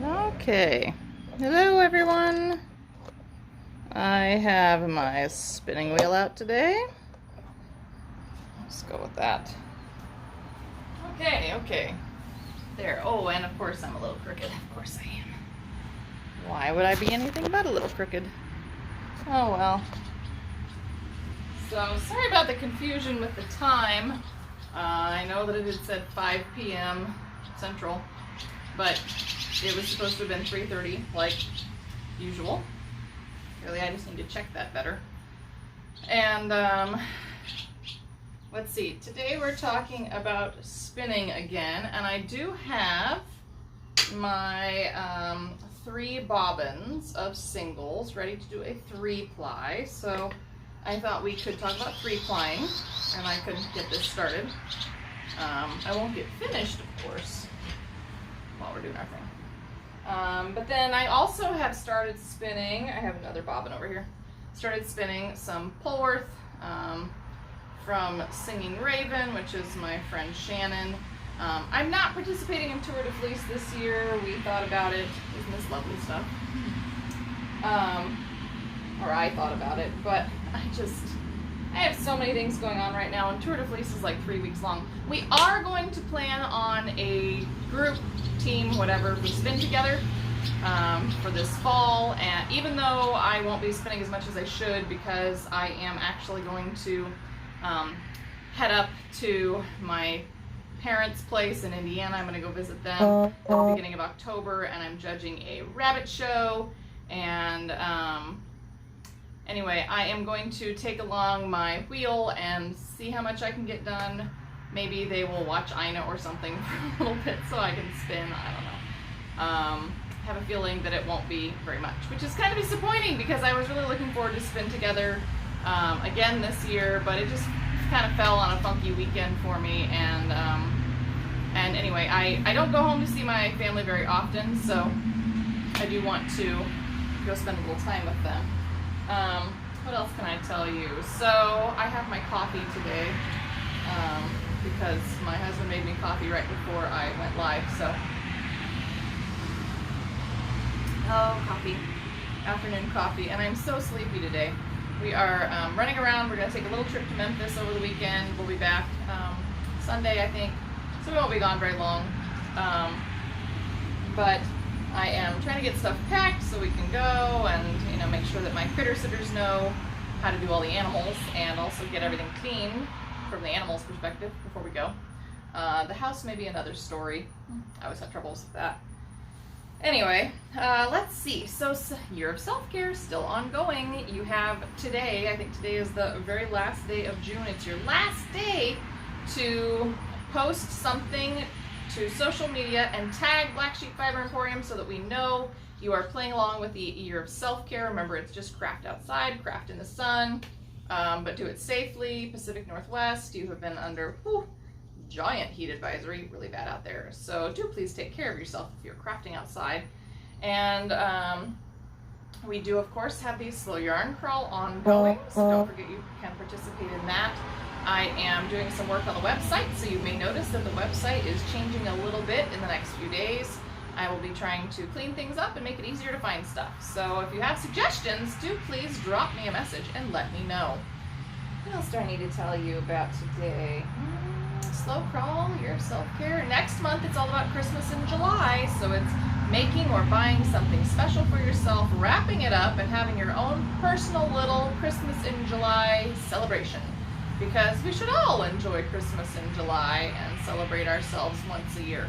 Okay, hello everyone. I have my spinning wheel out today. Let's go with that. Okay. There. Oh, and of course I'm a little crooked. Of course I am. Why would I be anything but a little crooked? Oh well. So, sorry about the confusion with the time. I know that it had said 5 p.m. Central, but it was supposed to have been 3:30, like usual. Really, I just need to check that better. And let's see. Today we're talking about spinning again, and I do have my 3 bobbins of singles ready to do a 3-ply. So I thought we could talk about 3-plying, and I could get this started. I won't get finished, of course, while we're doing our thing. But then I also have started spinning. I have another bobbin over here. Started spinning some Polworth from Singing Raven, which is my friend Shannon. I'm not participating in Tour de Fleece this year. We thought about it. Isn't this lovely stuff? Or I thought about it, but I have so many things going on right now, and Tour de Fleece is like 3 weeks long. We are going to plan on a group, team, whatever, we spin together for this fall, and even though I won't be spinning as much as I should because I am actually going to head up to my parents' place in Indiana. I'm going to go visit them at the beginning of October, and I'm judging a rabbit show, and anyway, I am going to take along my wheel and see how much I can get done. Maybe they will watch Ina or something for a little bit so I can spin. I don't know. I have a feeling that it won't be very much, which is kind of disappointing because I was really looking forward to spin together again this year, but it just kind of fell on a funky weekend for me. And anyway, I don't go home to see my family very often, so I do want to go spend a little time with them. What else can I tell you? So I have my coffee today because my husband made me coffee right before I went live. So, coffee, afternoon coffee, and I'm so sleepy today. We are running around. We're going to take a little trip to Memphis over the weekend. We'll be back Sunday, I think, so we won't be gone very long. But I am trying to get stuff packed so we can go and make sure that my critter sitters know how to do all the animals and also get everything clean from the animals' perspective before we go. The house may be another story. I always have troubles with that. Anyway, let's see. So Year of Self-Care still ongoing. You have today, I think today is the very last day of June. It's your last day to post something to social media and tag Black Sheep Fiber Emporium so that we know you are playing along with the Year of Self-Care. Remember, it's just craft outside, craft in the sun, but do it safely. Pacific Northwest, you have been under giant heat advisory, really bad out there. So do please take care of yourself if you're crafting outside. And we do, of course, have the Slow Yarn Crawl ongoing, so don't forget you can participate in that. I am doing some work on the website, so you may notice that the website is changing a little bit in the next few days. I will be trying to clean things up and make it easier to find stuff. So if you have suggestions, do please drop me a message and let me know. What else do I need to tell you about today? Slow crawl, Year of Self-Care. Next month, it's all about Christmas in July, so it's making or buying something special for yourself, wrapping it up, and having your own personal little Christmas in July celebration. Because we should all enjoy Christmas in July and celebrate ourselves once a year.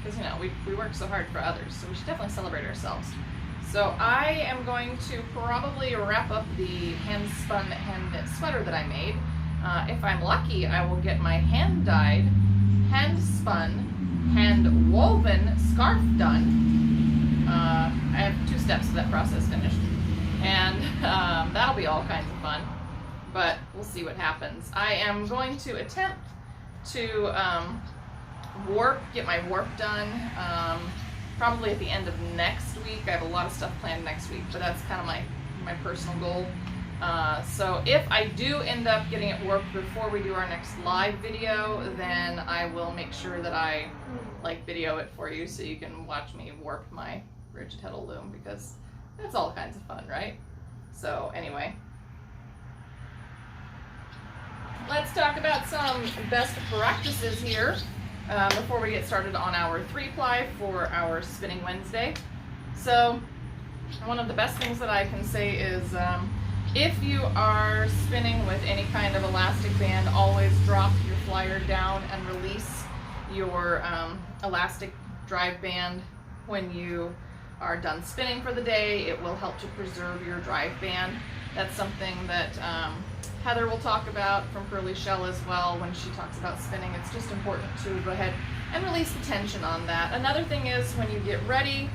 Because, we work so hard for others, so we should definitely celebrate ourselves. So I am going to probably wrap up the hand-spun hand-knit sweater that I made. If I'm lucky, I will get my hand-dyed, hand-spun, hand-woven scarf done. I have 2 steps of that process finished. And that'll be all kinds of fun. But we'll see what happens. I am going to attempt to get my warp done probably at the end of next week. I have a lot of stuff planned next week, but that's kind of my personal goal. So if I do end up getting it warped before we do our next live video, then I will make sure that I like video it for you so you can watch me warp my rigid heddle loom, because that's all kinds of fun, right? So anyway, let's talk about some best practices here before we get started on our 3-ply for our Spinning Wednesday. So one of the best things that I can say is if you are spinning with any kind of elastic band, always drop your flyer down and release your elastic drive band when you are done spinning for the day. It will help to preserve your drive band. That's something that Heather will talk about from Pearly Shell as well when she talks about spinning. It's just important to go ahead and release the tension on that. Another thing is when you get ready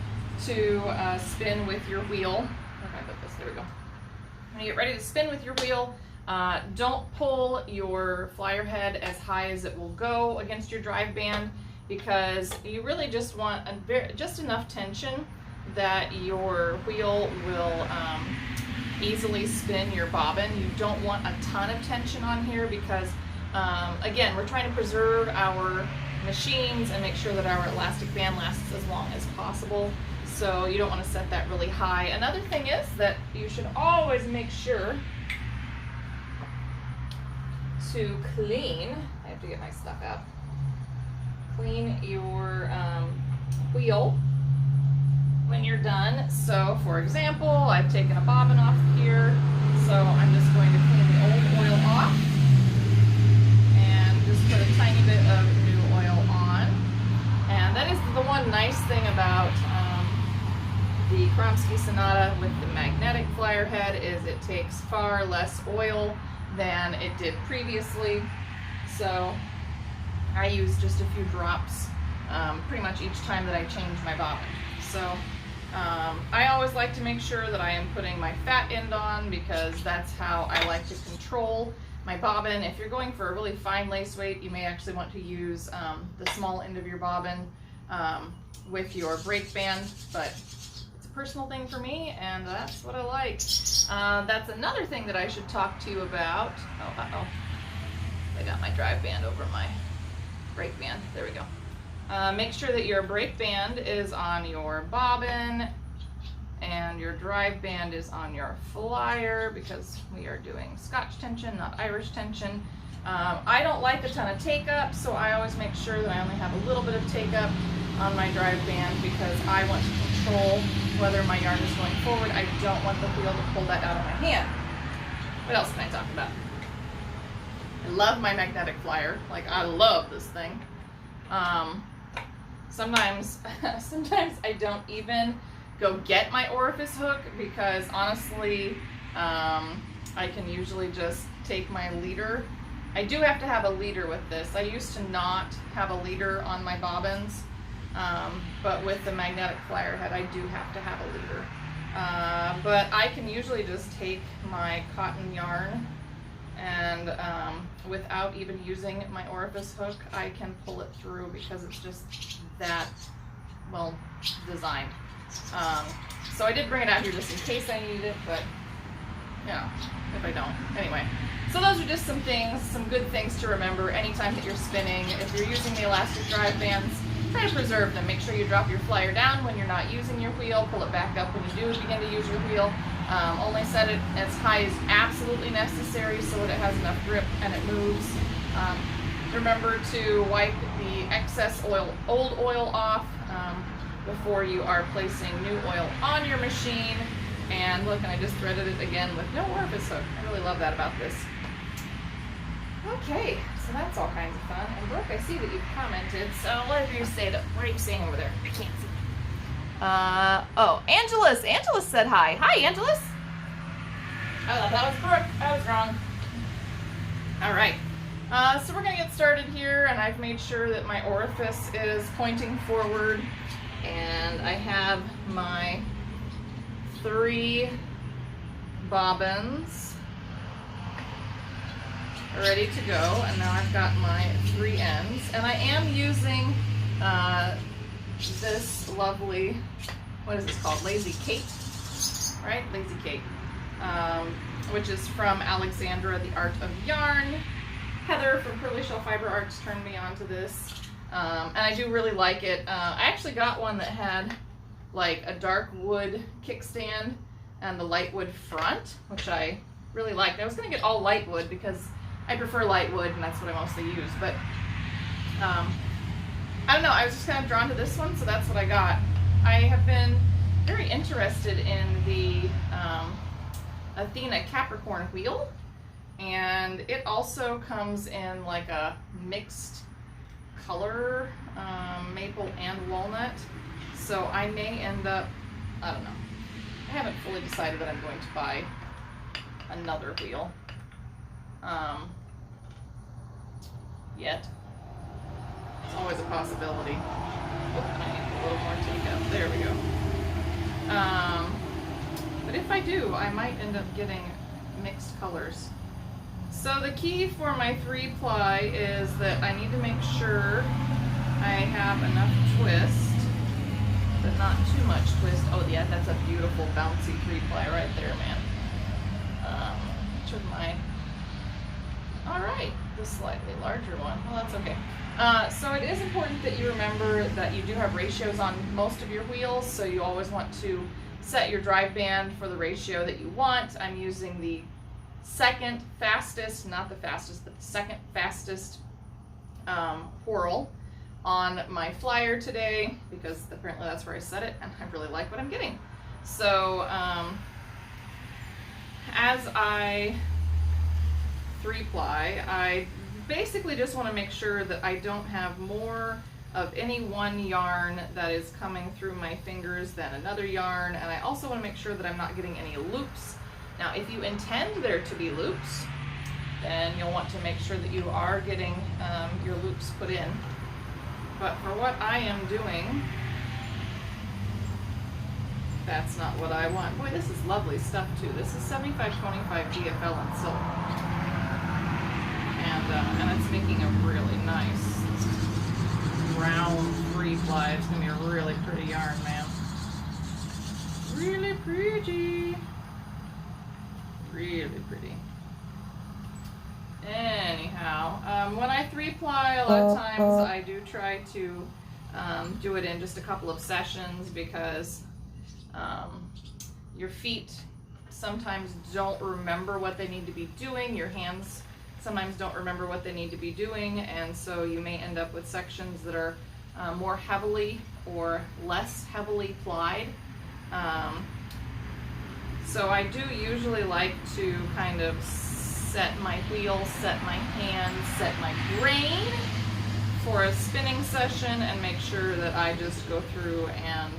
to spin with your wheel, where can I put this? There we go. When you get ready to spin with your wheel, don't pull your flyer head as high as it will go against your drive band, because you really just want just enough tension that your wheel will easily spin your bobbin. You don't want a ton of tension on here because, again, we're trying to preserve our machines and make sure that our elastic band lasts as long as possible. So you don't want to set that really high. Another thing is that you should always make sure to clean, I have to get my stuff out, clean your wheel when you're done. So for example, I've taken a bobbin off here, so I'm just going to clean the old oil off and just put a tiny bit of new oil on. And that is the one nice thing about the Kromsky Sonata with the magnetic flyer head, is it takes far less oil than it did previously. So I use just a few drops pretty much each time that I change my bobbin. So I always like to make sure that I am putting my fat end on, because that's how I like to control my bobbin. If you're going for a really fine lace weight, you may actually want to use the small end of your bobbin with your brake band, but it's a personal thing for me, and that's what I like. That's another thing that I should talk to you about. Oh, uh-oh. I got my drive band over my brake band. There we go. Make sure that your brake band is on your bobbin and your drive band is on your flyer, because we are doing Scotch tension, not Irish tension. I don't like a ton of take-up, so I always make sure that I only have a little bit of take-up on my drive band, because I want to control whether my yarn is going forward. I don't want the wheel to pull that out of my hand. What else can I talk about? I love my magnetic flyer. Like, I love this thing. Sometimes I don't even go get my orifice hook, because honestly, I can usually just take my leader. I do have to have a leader with this. I used to not have a leader on my bobbins, but with the magnetic flyer head, I do have to have a leader. But I can usually just take my cotton yarn and without even using my orifice hook, I can pull it through, because it's just that well designed. So I did bring it out here just in case I need it, but you know, if I don't. Anyway, so those are just some things, some good things to remember anytime that you're spinning. If you're using the elastic drive bands, try to preserve them. Make sure you drop your flyer down when you're not using your wheel, pull it back up when you do begin to use your wheel. Only set it as high as absolutely necessary so that it has enough grip and it moves. Remember to wipe the excess old oil off before you are placing new oil on your machine. And look, and I just threaded it again with no orifice hook. I really love that about this. Okay, so that's all kinds of fun. And Brooke, I see that you've commented, so what did you say? What are you saying over there? I can't see. Oh, Angelus! Angelus said hi. Hi, Angelus! I thought that was Brooke. I was wrong. Alright, so we're going to get started here, and I've made sure that my orifice is pointing forward, and I have my 3 bobbins ready to go, and now I've got my 3 ends, and I am using this lovely, what is this called? Lazy Kate, right? Lazy Kate. which is from Alexandra, The Art of Yarn. Heather from Pearly Shell Fiber Arts turned me on to this, and I do really like it. I actually got one that had like a dark wood kickstand and the light wood front, which I really liked. I was going to get all light wood because I prefer light wood and that's what I mostly use, but I don't know, I was just kind of drawn to this one, so that's what I got. I have been very interested in the Athena Capricorn wheel, and it also comes in like a mixed color, maple and walnut, so I may end up, I don't know, I haven't fully decided that I'm going to buy another wheel yet. It's always a possibility. Oh, I need a little more take up. There we go. But if I do, I might end up getting mixed colors. So the key for my 3-ply is that I need to make sure I have enough twist, but not too much twist. Oh yeah, that's a beautiful bouncy 3-ply right there, man. Which of my... Alright, the slightly larger one. Well, that's okay. So it is important that you remember that you do have ratios on most of your wheels, so you always want to set your drive band for the ratio that you want. I'm using the second fastest, not the fastest, but the second fastest whirl on my flyer today, because apparently that's where I set it, and I really like what I'm getting. So as I 3-ply, I basically just want to make sure that I don't have more of any one yarn that is coming through my fingers than another yarn, and I also want to make sure that I'm not getting any loops. Now if you intend there to be loops, then you'll want to make sure that you are getting your loops put in. But for what I am doing, that's not what I want. Boy, this is lovely stuff too. This is 7525 DFL in silk. And it's making a really nice round 3-ply. It's gonna be a really pretty yarn, man. Really pretty. Really pretty. Anyhow, when I 3-ply, a lot of times I do try to do it in just a couple of sessions, because your feet sometimes don't remember what they need to be doing. Your hands sometimes don't remember what they need to be doing, and so you may end up with sections that are more heavily or less heavily plied. So I do usually like to kind of set my wheel, set my hand, set my brain for a spinning session, and make sure that I just go through and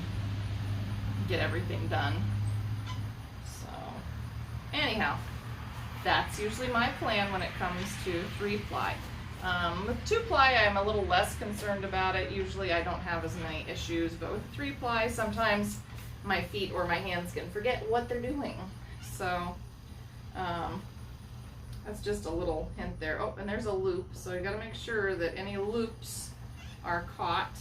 get everything done. So anyhow, that's usually my plan when it comes to 3-ply. With 2-ply, I'm a little less concerned about it. Usually I don't have as many issues, but with 3-ply, sometimes my feet or my hands can forget what they're doing. So that's just a little hint there. Oh, and there's a loop, so you gotta make sure that any loops are caught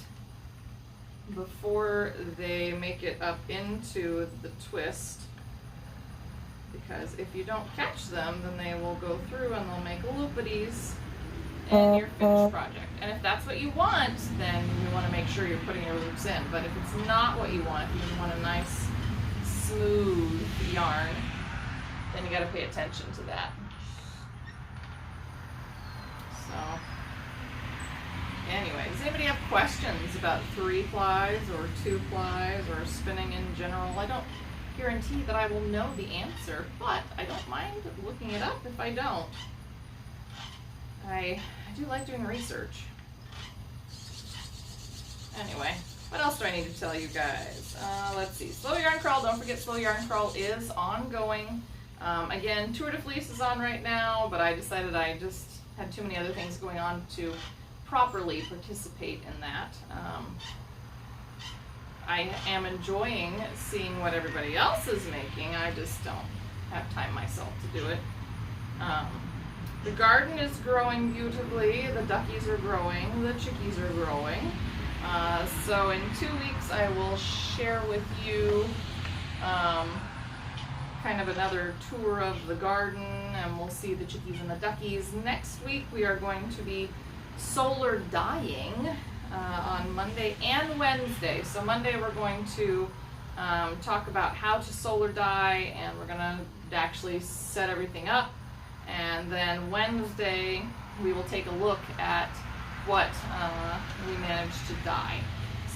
before they make it up into the twist, because if you don't catch them, then they will go through and they'll make loopities in your finished project. And if that's what you want, then you want to make sure you're putting your loops in. But if it's not what you want, if you want a nice smooth yarn, then you got to pay attention to that. So anyway, does anybody have questions about 3-plies or 2-plies or spinning in general? I don't guarantee that I will know the answer, but I don't mind looking it up if I don't. I do like doing research. Anyway, what else do I need to tell you guys? Let's see. Slow Yarn Crawl. Don't forget, Slow Yarn Crawl is ongoing. Again, Tour de Fleece is on right now, but I decided I just had too many other things going on to properly participate in that. I am enjoying seeing what everybody else is making. I just don't have time myself to do it. The garden is growing beautifully. The duckies are growing. The chickies are growing. So in 2 weeks I will share with you kind of another tour of the garden, and we'll see the chickies and the duckies. Next week we are going to be solar dyeing on Monday and Wednesday. So Monday we're going to talk about how to solar dye, and we're going to actually set everything up. And then Wednesday we will take a look at what we managed to dye.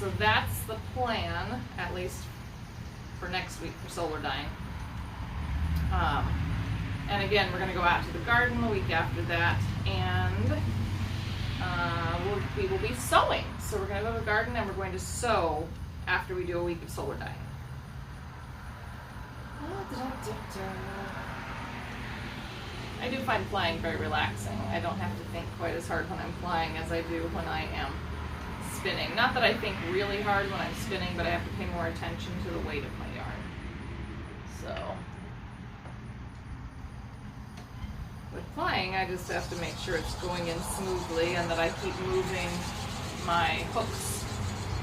So that's the plan, at least for next week for solar dyeing. And again, we're going to go out to the garden the week after that, and we will be sewing. So we're going to go to the garden and we're going to sew after we do a week of solar dyeing. I do find flying very relaxing. I don't have to think quite as hard when I'm flying as I do when I am spinning. Not that I think really hard when I'm spinning, but I have to pay more attention to the weight of my yarn. So with flying, I just have to make sure it's going in smoothly and that I keep moving my hooks,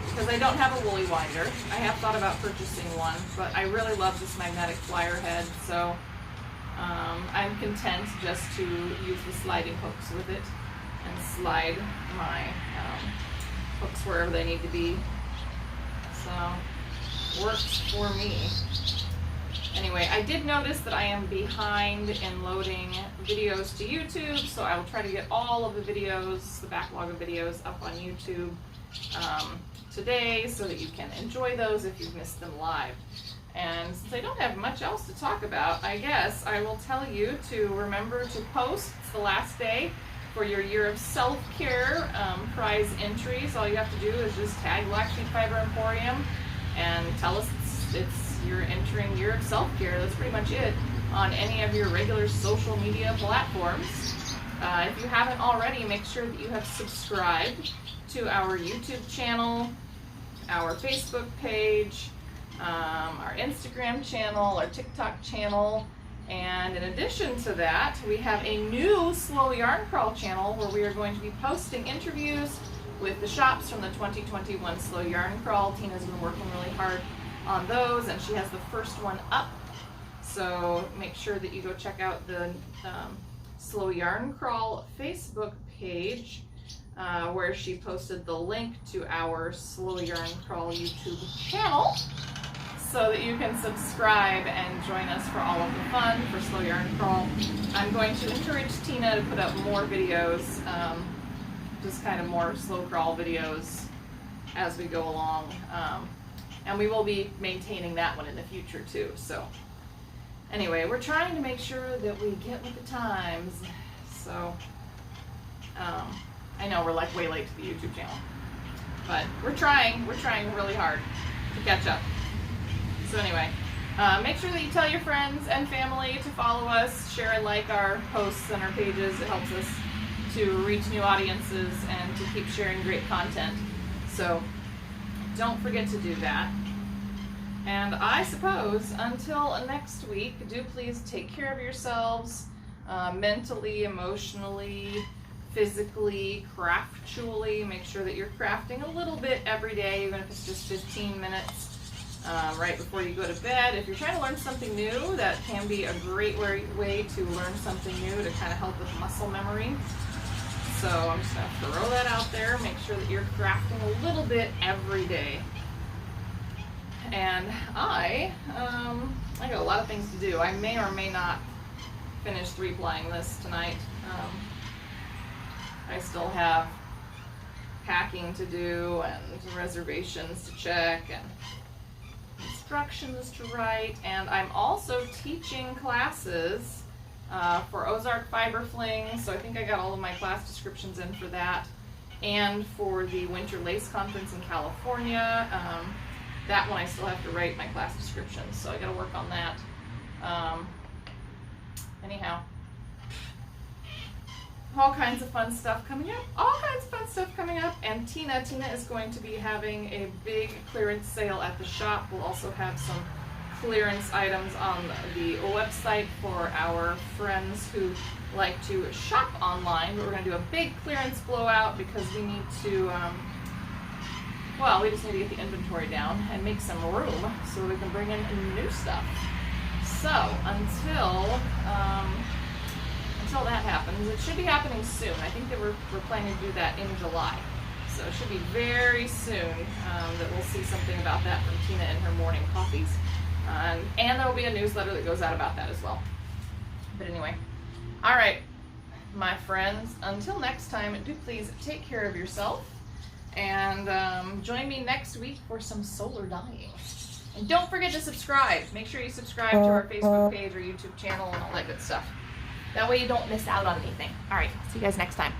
because I don't have a woolly winder. I have thought about purchasing one, but I really love this magnetic flyer head, so I'm content just to use the sliding hooks with it and slide my hooks wherever they need to be. So, works for me. Anyway, I did notice that I am behind in loading videos to YouTube, so I will try to get all of the videos, the backlog of videos, up on YouTube today so that you can enjoy those if you've missed them live. And since I don't have much else to talk about, I guess I will tell you to remember to post. It's the last day for your Year of Self-Care prize entries. All you have to do is just tag Black Sheep Fiber Emporium and tell us you're entering Year of Self-Care. That's pretty much it on any of your regular social media platforms. If you haven't already, make sure that you have subscribed to our YouTube channel, our Facebook page, our Instagram channel, our TikTok channel, and in addition to that, we have a new Slow Yarn Crawl channel where we are going to be posting interviews with the shops from the 2021 Slow Yarn Crawl. Tina's been working really hard on those, and she has the first one up. So make sure that you go check out the Slow Yarn Crawl Facebook page, where she posted the link to our Slow Yarn Crawl YouTube channel, so that you can subscribe and join us for all of the fun for Slow Yarn Crawl. I'm going to encourage Tina to put up more videos, just kind of more slow crawl videos as we go along. And we will be maintaining that one in the future too. So anyway, we're trying to make sure that we get with the times. So I know we're like way late to the YouTube channel, but we're trying really hard to catch up. So anyway, make sure that you tell your friends and family to follow us, share and like our posts and our pages. It helps us to reach new audiences and to keep sharing great content. So don't forget to do that. And I suppose until next week, do please take care of yourselves mentally, emotionally, physically, craftually. Make sure that you're crafting a little bit every day, even if it's just 15 minutes. Right before you go to bed. If you're trying to learn something new, that can be a great way to learn something new to kind of help with muscle memory. So I'm just going to throw that out there. Make sure that you're crafting a little bit every day. And I got a lot of things to do. I may or may not finish 3-plying this tonight. I still have packing to do and reservations to check and instructions to write, and I'm also teaching classes for Ozark Fiber Fling, so I think I got all of my class descriptions in for that, and for the Winter Lace Conference in California. That one I still have to write my class descriptions, so I gotta work on that. Anyhow, all kinds of fun stuff coming up, and Tina is going to be having a big clearance sale at the shop. We'll also have some clearance items on the website for our friends who like to shop online, but we're going to do a big clearance blowout because we need to, we just need to get the inventory down and make some room so we can bring in new stuff. So until that happens, it should be happening soon. I think that we're planning to do that in July. So it should be very soon that we'll see something about that from Tina in her morning coffees. And there will be a newsletter that goes out about that as well. But anyway, all right, my friends, until next time, do please take care of yourself. And join me next week for some solar dyeing. And don't forget to subscribe. Make sure you subscribe to our Facebook page or YouTube channel and all that good stuff. That way you don't miss out on anything. All right, see you guys next time.